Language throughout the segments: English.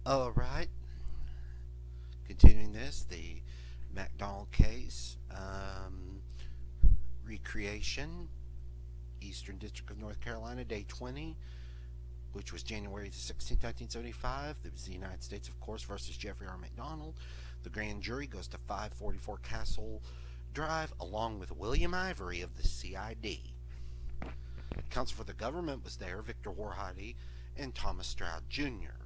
All right. Continuing this, the MacDonald case, recreation, Eastern District of North Carolina, Day 20, which was January the 16th, 1975. It was the United States, of course, versus Jeffrey R. MacDonald. The grand jury goes to 544 Castle Drive, along with William Ivory of the CID. Counsel for the government was there, Victor Woerheide and Thomas Stroud Jr.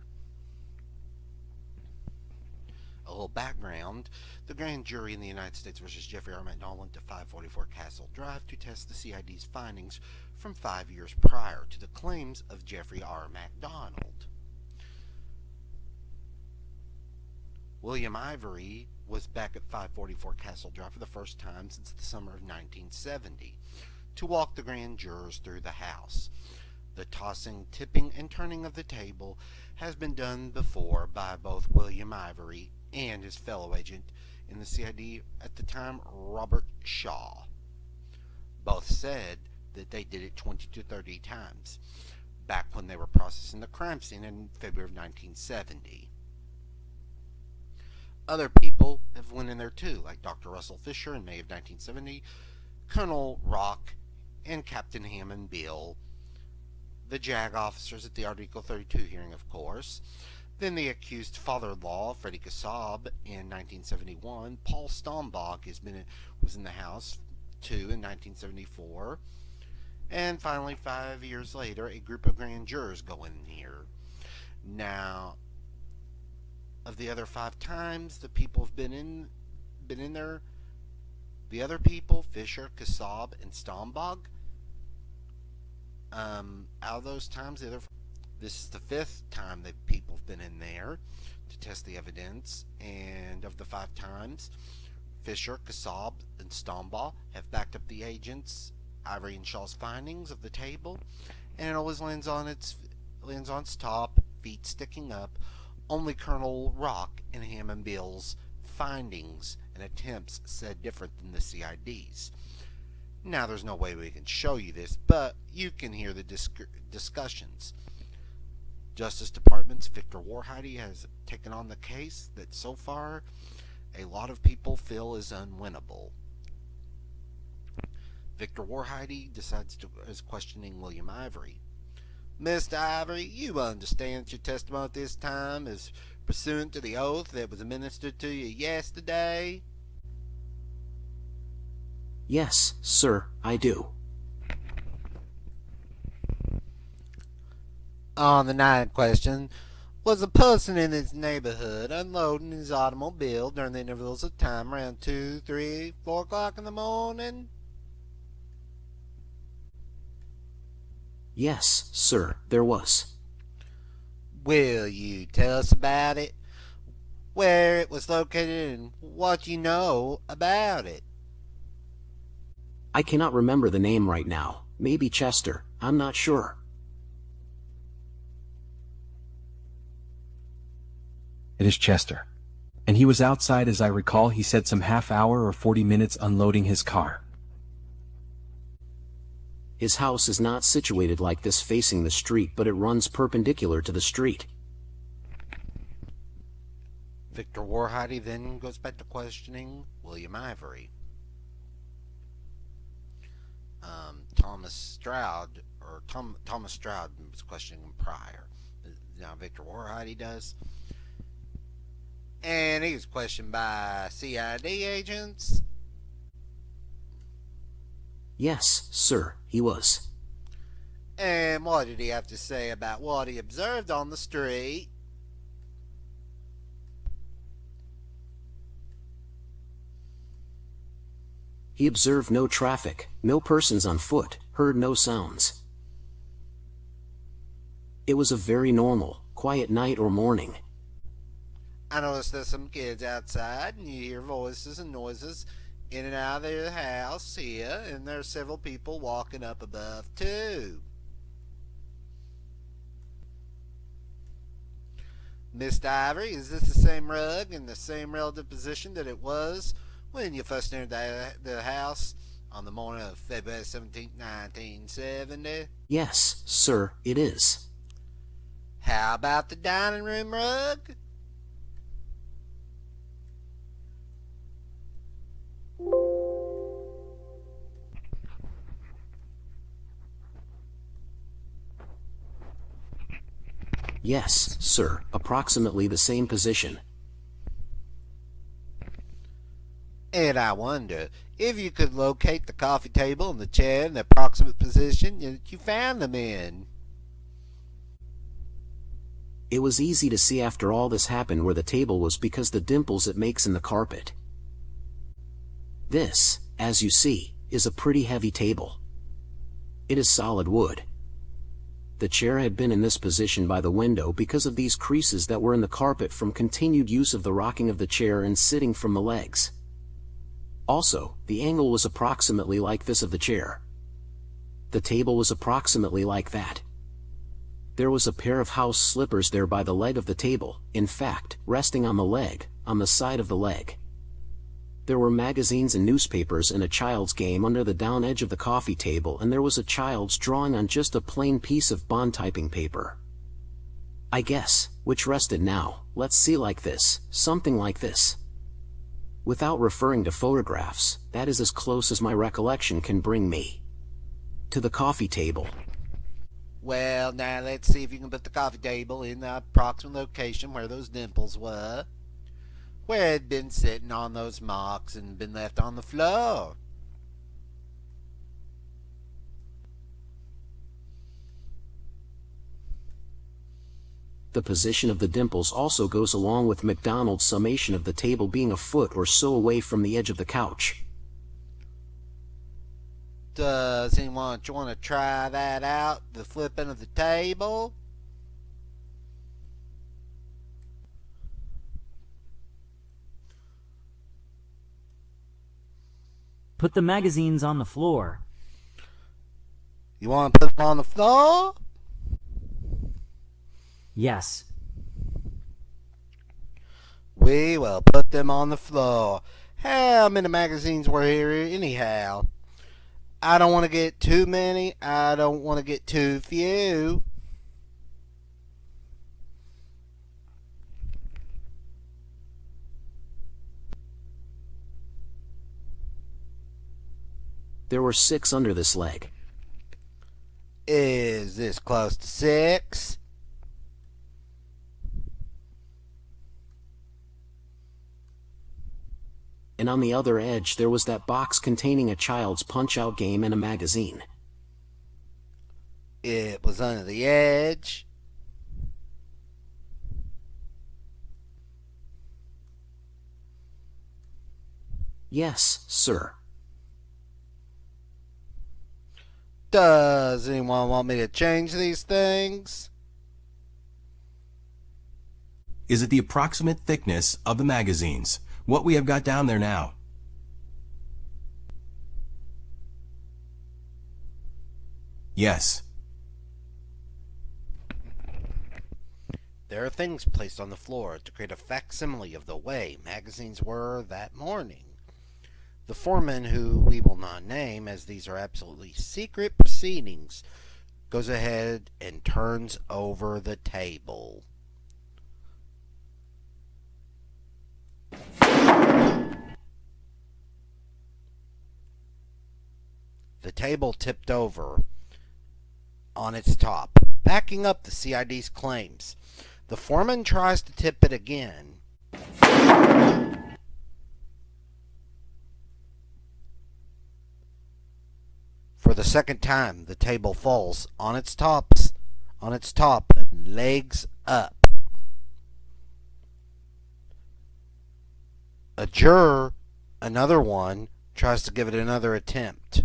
A little background: the grand jury in the United States versus Jeffrey R. MacDonald went to 544 Castle Drive to test the CID's findings from 5 years prior to the claims of Jeffrey R. MacDonald. William Ivory was back at 544 Castle Drive for the first time since the summer of 1970 to walk the grand jurors through the house. The tossing, tipping, and turning of the table has been done before by both William Ivory and his fellow agent in the CID at the time, Robert Shaw. Both said that they did it 20 to 30 times, back when they were processing the crime scene in February of 1970. Other people have went in there too, like Dr. Russell Fisher in May of 1970, Colonel Rock, and Captain Hammond Beale, the JAG officers at the Article 32 hearing, of course. Then the accused father-in-law, Freddie Kassab, in 1971. Paul Stombach was in the house too in 1974. And finally, 5 years later, a group of grand jurors go in here. Now, of the other 5 times the people have been in there, the other people, Fisher, Kassab, and Stombach, out of those times, this is the 5th time that people have been in there to test the evidence, and of the 5 times, Fisher, Kassab, and Stombach have backed up the agents, Ivory and Shaw's findings of the table, and it always lands on its top, feet sticking up. Only Colonel Rock and Hammond Beale's findings and attempts said different than the CID's. Now, there's no way we can show you this, but you can hear the discussions. Justice Department's Victor Woerheide has taken on the case that so far a lot of people feel is unwinnable. Victor Woerheide is questioning William Ivory. Mr. Ivory, you understand that your testimony at this time is pursuant to the oath that was administered to you yesterday? Yes, sir, I do. On the night in question, was a person in this neighborhood unloading his automobile during the intervals of time around 2, 3, 4 o'clock in the morning? Yes, sir, there was. Will you tell us about it? Where it was located and what you know about it? I cannot remember the name right now. Maybe Chester, I'm not sure. It is Chester. And he was outside, as I recall. He said some half hour or 40 minutes unloading his car. His house is not situated like this facing the street, but it runs perpendicular to the street. Victor Woerheide then goes back to questioning William Ivory. Thomas Stroud was questioning him prior. Now Victor Woerheide does. And he was questioned by CID agents. Yes, sir, he was. And what did he have to say about what he observed on the street? He observed no traffic, no persons on foot, heard no sounds. It was a very normal, quiet night or morning. I noticed there's some kids outside, and you hear voices and noises in and out of their house here, and there's several people walking up above too. Mr. Ivory, is this the same rug in the same relative position that it was when you first entered the house on the morning of February 17, 1970? Yes, sir, it is. How about the dining room rug? Yes, sir, approximately the same position. And I wonder if you could locate the coffee table and the chair in the approximate position that you found them in. It was easy to see after all this happened where the table was because the dimples it makes in the carpet. This, as you see, is a pretty heavy table. It is solid wood. The chair had been in this position by the window because of these creases that were in the carpet from continued use of the rocking of the chair and sitting from the legs. Also, the angle was approximately like this of the chair. The table was approximately like that. There was a pair of house slippers there by the leg of the table, in fact, resting on the leg, on the side of the leg. There were magazines and newspapers and a child's game under the down edge of the coffee table, and there was a child's drawing on just a plain piece of bond typing paper. I guess, which rested now, let's see, like this, something like this. Without referring to photographs, that is as close as my recollection can bring me. To the coffee table. Well, now let's see if you can put the coffee table in the approximate location where those dimples were. Where it had been sitting on those marks and been left on the floor. The position of the dimples also goes along with MacDonald's summation of the table being a foot or so away from the edge of the couch. Does anyone want to try that out? The flipping of the table? Put the magazines on the floor. You want to put them on the floor? Yes. We will put them on the floor. How many magazines were here anyhow? I don't want to get too many. I don't want to get too few. There were 6 under this leg. Is this close to 6? And on the other edge there was that box containing a child's punch-out game and a magazine. It was under the edge. Yes, sir. Does anyone want me to change these things? Is it the approximate thickness of the magazines? What we have got down there now? Yes. There are things placed on the floor to create a facsimile of the way magazines were that morning. The foreman, who we will not name as these are absolutely secret proceedings, goes ahead and turns over the table. The table tipped over on its top, backing up the CID's claims. The foreman tries to tip it again. For the second time, the table falls on its top and legs up. A juror, another one, tries to give it another attempt.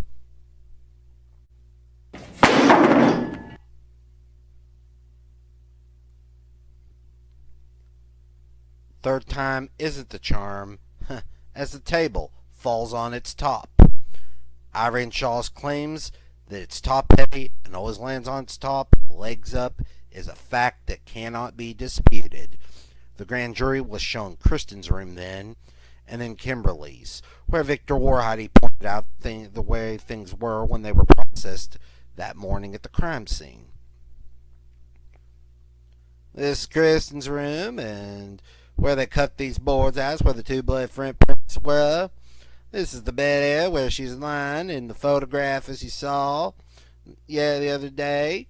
Third time isn't the charm, as the table falls on its top. Ivory and Shaw's claims that it's top heavy and always lands on its top, legs up, is a fact that cannot be disputed. The grand jury was shown Kristen's room then, and then Kimberly's, where Victor Woerheide pointed out the way things were when they were processed that morning at the crime scene. This is Kristen's room, and where they cut these boards out is where the two blood footprints were. This is the bed area where she's lying in the photograph as you saw the other day.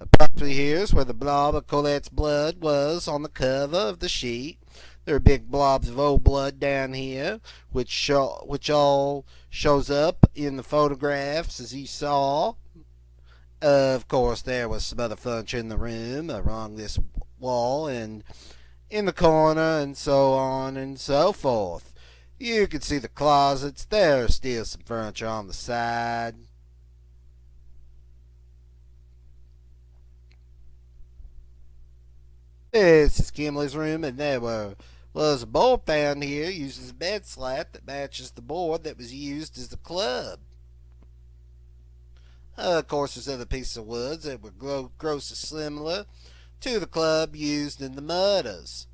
Approximately here is where the blob of Colette's blood was on the cover of the sheet. There are big blobs of old blood down here, which all shows up in the photographs as you saw. Of course, there was some other furniture in the room along this wall and in the corner and so on and so forth. You can see the closets. There's still some furniture on the side. This is Kimberly's room, and there was a board found here used as a bed slat that matches the board that was used as the club. Of course, there's other pieces of wood that were grossly similar to the club used in the murders.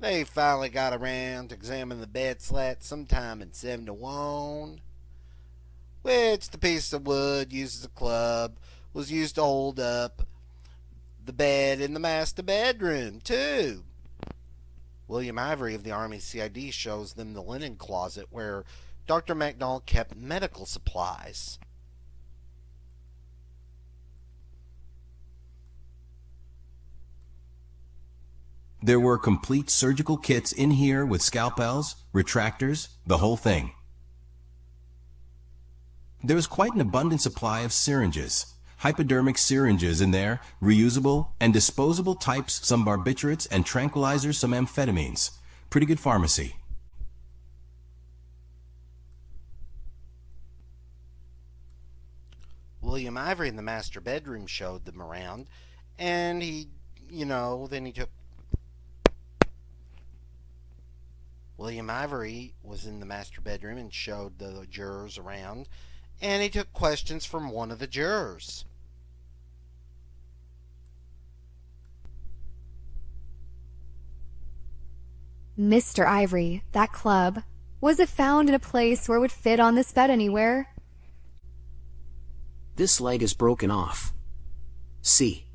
They finally got around to examine the bed slat sometime in 71, which the piece of wood used as a club was used to hold up the bed in the master bedroom, too. William Ivory of the Army CID shows them the linen closet where Dr. MacDonald kept medical supplies. There were complete surgical kits in here with scalpels, retractors, the whole thing. There was quite an abundant supply of syringes. Hypodermic syringes in there, reusable and disposable types, some barbiturates and tranquilizers, some amphetamines. Pretty good pharmacy. William Ivory in the master bedroom showed them around, and then he took... William Ivory was in the master bedroom and showed the jurors around, and he took questions from one of the jurors. Mr. Ivory, that club, was it found in a place where it would fit on this bed anywhere? This leg is broken off. See?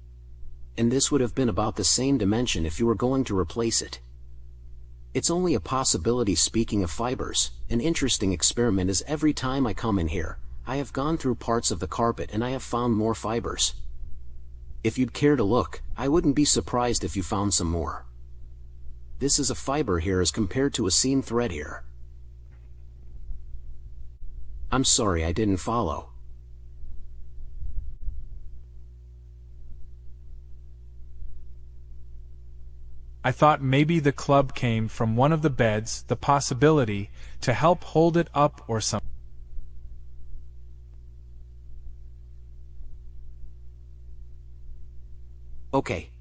And this would have been about the same dimension if you were going to replace it. It's only a possibility. Speaking of fibers, an interesting experiment is every time I come in here, I have gone through parts of the carpet and I have found more fibers. If you'd care to look, I wouldn't be surprised if you found some more. This is a fiber here as compared to a seam thread here. I'm sorry I didn't follow. I thought maybe the club came from one of the beds, the possibility to help hold it up or something. Okay.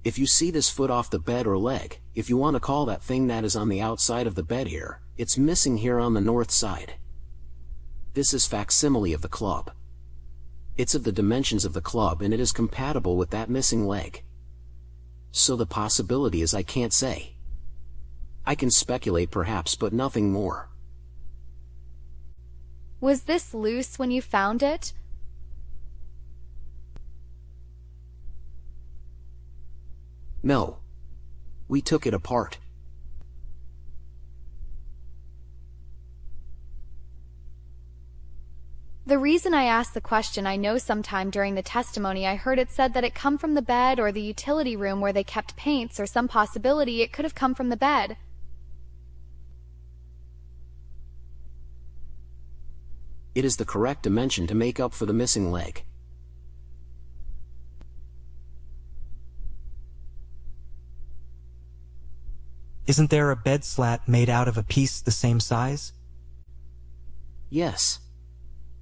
If you see this foot off the bed or leg, if you want to call that thing that is on the outside of the bed here, it's missing here on the north side. This is facsimile of the club. It's of the dimensions of the club and it is compatible with that missing leg. So the possibility is I can't say. I can speculate perhaps, but nothing more. Was this loose when you found it? No. We took it apart. The reason I asked the question, I know sometime during the testimony I heard it said that it come from the bed or the utility room where they kept paints, or some possibility it could have come from the bed. It is the correct dimension to make up for the missing leg. Isn't there a bed slat made out of a piece the same size? Yes.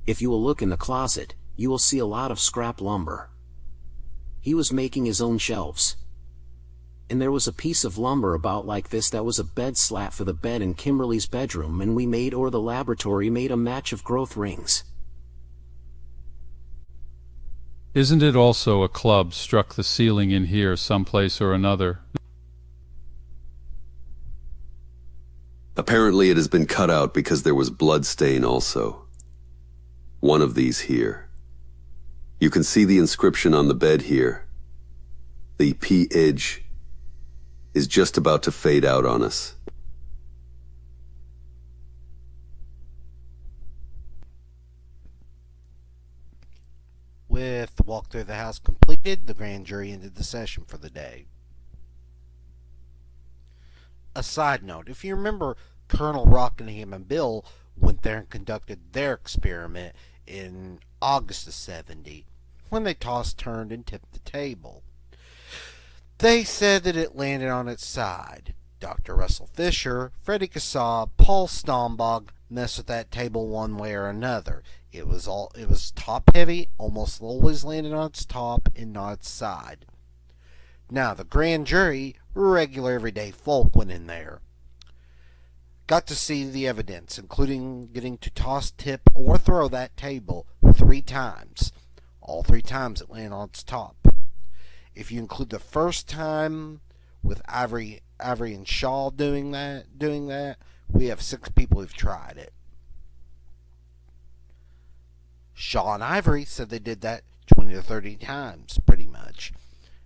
If you will look in the closet, you will see a lot of scrap lumber. He was making his own shelves. And there was a piece of lumber about like this that was a bed slat for the bed in Kimberly's bedroom, and we made, or the laboratory made, a match of growth rings. Isn't it also a club struck the ceiling in here someplace or another? Apparently it has been cut out because there was blood stain also. One of these here. You can see the inscription on the bed here. The P-edge is just about to fade out on us. With the walk through the house completed, the grand jury ended the session for the day. A side note, if you remember, Colonel Rockingham and Bill went there and conducted their experiment in August of 70 when they tossed, turned, and tipped the table. They said that it landed on its side. Dr. Russell Fisher, Freddie Kassab, Paul Stombog messed with that table one way or another. It was top heavy, almost always landed on its top and not its side. Now, the grand jury, regular everyday folk, went in there. Got to see the evidence, including getting to toss, tip, or throw that table 3 times. All 3 times it landed on its top. If you include the first time with Ivory and Shaw doing that, we have 6 people who've tried it. Shaw and Ivory said they did that 20 to 30 times, pretty much,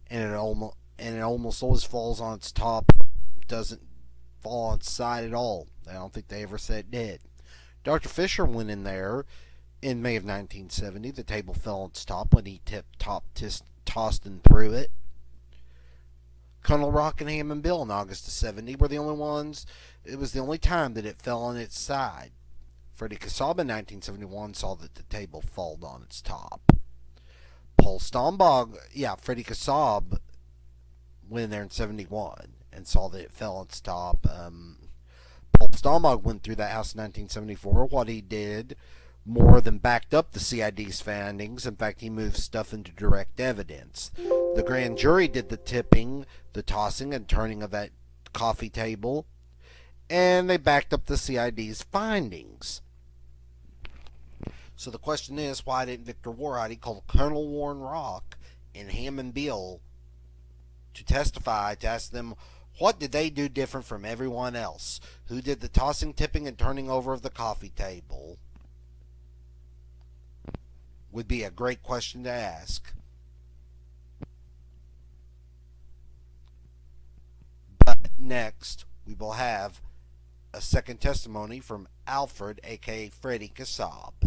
and it almost always falls on its top. Doesn't fall on its side at all. I don't think they ever said it did. Dr. Fisher went in there in May of 1970. The table fell on its top when he tossed and threw it. Colonel Rockingham and Bill in August of 70 were the only ones. It was the only time that it fell on its side. Freddie Kassab in 1971 saw that the table fell on its top. Paul Stombog, Freddie Kassab went in there in 71 and saw that it fell on its top. Paul Stombog went through that house in 1974. What he did more than backed up the CID's findings. In fact, he moved stuff into direct evidence. The grand jury did the tipping, the tossing, and turning of that coffee table, and they backed up the CID's findings. So the question is, why didn't Victor Woerheide call Colonel Warren Rock and Hammond Bill to testify, to ask them what did they do different from everyone else? Who did the tossing, tipping, and turning over of the coffee table? Would be a great question to ask. But next, we will have a second testimony from Alfred, aka Freddie Kassab.